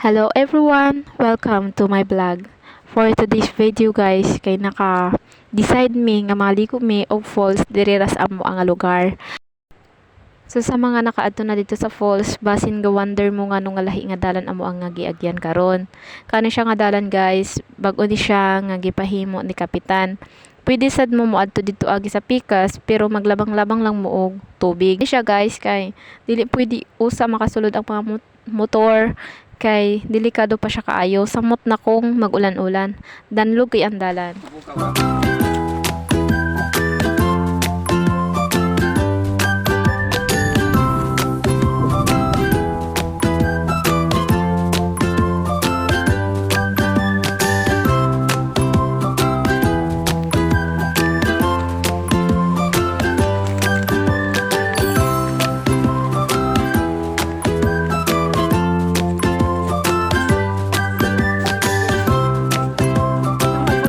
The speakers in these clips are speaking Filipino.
Hello everyone! Welcome to my vlog. For today's video guys, kay naka-decide mi nga maligo mi og falls diri ras amo ang lugar. So sa mga nakaadto na dito sa falls, basin ga wonder mo nga nung nga lahi nga dalan amo ang nga giagyan karon. Kani siya nga dalan guys, bag-o ni siya nga gipahimo ni kapitan. Pwede sad mo moadto dito agi sa pikas pero maglabang-labang lang mo og tubig. Di siya guys kay dili pwede usa makasulod ang mga motor kay delikado pa siya kaayo samot na kung magulan-ulan danlog kay ang dalan.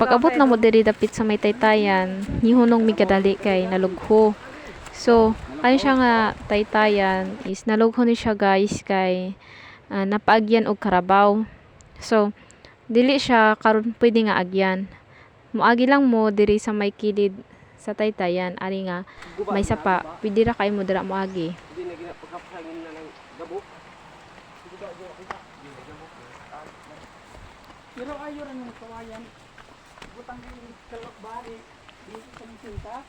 Pag-abot na mo diri dapit sa may taytayan, nihunong mi kadali kay nalugho. So, ano siya nga taytayan is nalugho ni siya guys kay napaagyan og karabaw. So, dili siya karon pwede nga agyan. Moagi lang mo diri sa may kilid sa taytayan ari nga may sapa, pwede ra kay mo dira moagi. Pero ayo ra ng kawayan. Butang kalok bari dito sa sinta.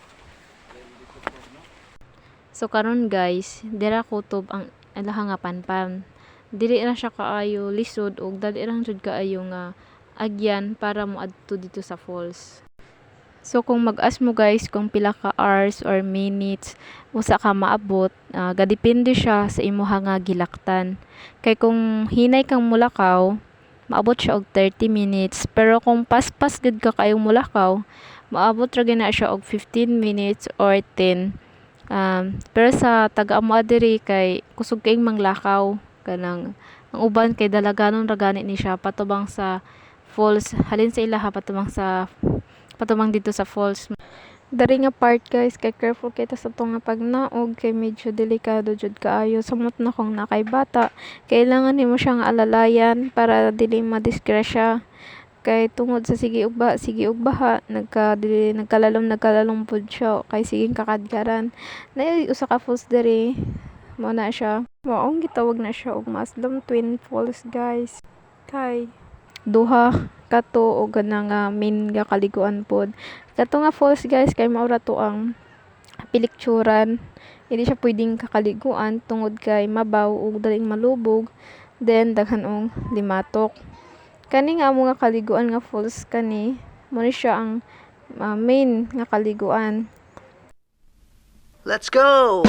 So karon guys, dira kutob ang alaha nga panpan. Dili ra siya kaayo lisod og dali ra jud kaayo nga agyan para mo adto dito sa falls. So kung mag-as mo guys kung pila ka hours or minutes usa ka maabot, gadepende siya sa imuha nga gilaktan. Kay kung hinay kang mulakaw, maabot siya og 30 minutes. Pero kung paspas gud ka kayong mulakaw, maabot ra gyud na siya og 15 minutes or 10. Pero sa taga-amo diri kay kusog kayong manglakaw kanang ang uban kay dalaganon ra gani ni siya patubang sa falls, halin sa ilaha patubang dito sa falls. Dari nga part guys kay careful kita sa to nga pagnaog kay medyo delikado jud kaayo samot na kung nakay bata kailangan nimo siya nga alalayan para dili madisgrasya kay tungod sa sige ug baha nagkalalom pud siya kay sige kakadgaran na usa ka falls diri mo na siya maong gitawag na siya og Muslim Twin Falls guys kay duha kato o gana nga main nga kaliguan pod kato nga falls guys kay maura to ang pilikturan hindi siya pwedeng kakaliguan tungod kay mabaw ug daling malubog then daghan og limatok kani nga amo nga kaliguan nga falls kani mo ni siya ang main nga kaliguan. Let's go.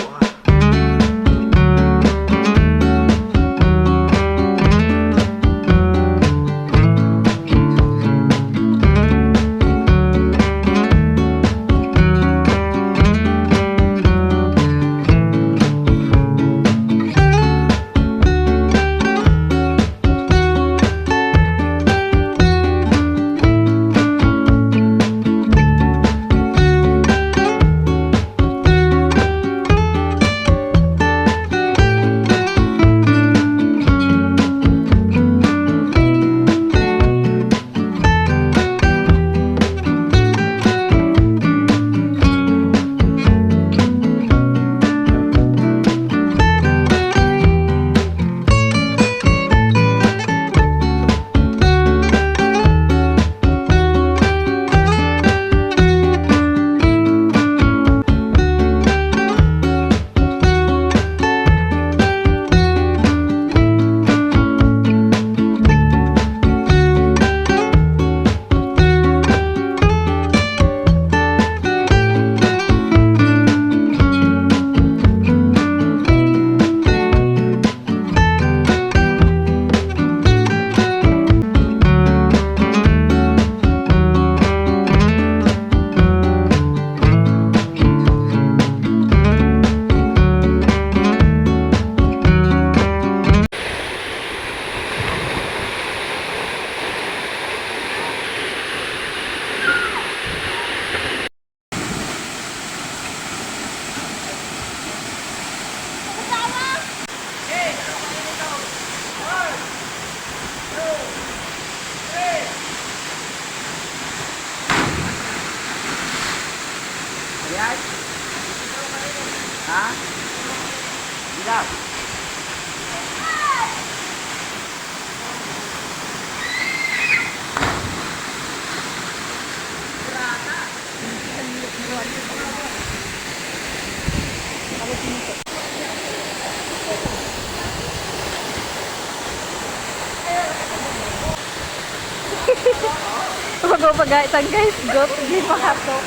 Pag-upagaitan guys, got hindi makato.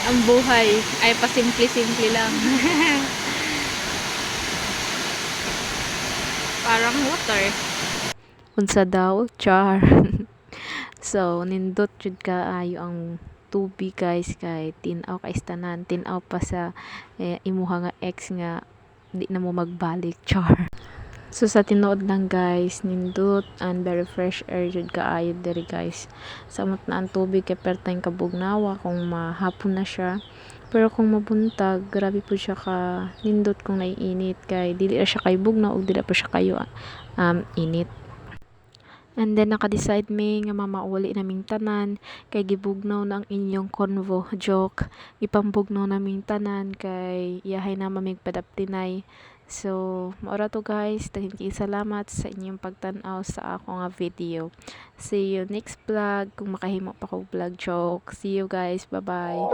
Ang buhay ay pasimple-simple lang. Parang water. Unsa daw? Char. So, nindot jud kaayo ang tubig guys kay tin-aw ka istanan, tin-aw pa sa imuha nga ex nga di na mo magbalik. Char. So sa tinuod lang guys, nindot and very fresh air jud kaayo diri guys. Samot na ang tubig kay perteng kabugnawa kung mahapon na siya. Pero kung mabuntag, grabe po siya ka nindot kung naiinit kay dili ra siya kay bugnaw ug dili pa siya kayo init. And then naka-decide mi nga mamauli naming tanan kay gibugnaw na ang inyong convo joke. Ipambugnaw naming tanan kay yahay na mamig padaptinay. So, maura to guys. Thank you salamat sa inyong pagtan-aw sa ako nga video. See you next vlog. Kung makahimo pa ko vlog joke. See you guys. Bye-bye.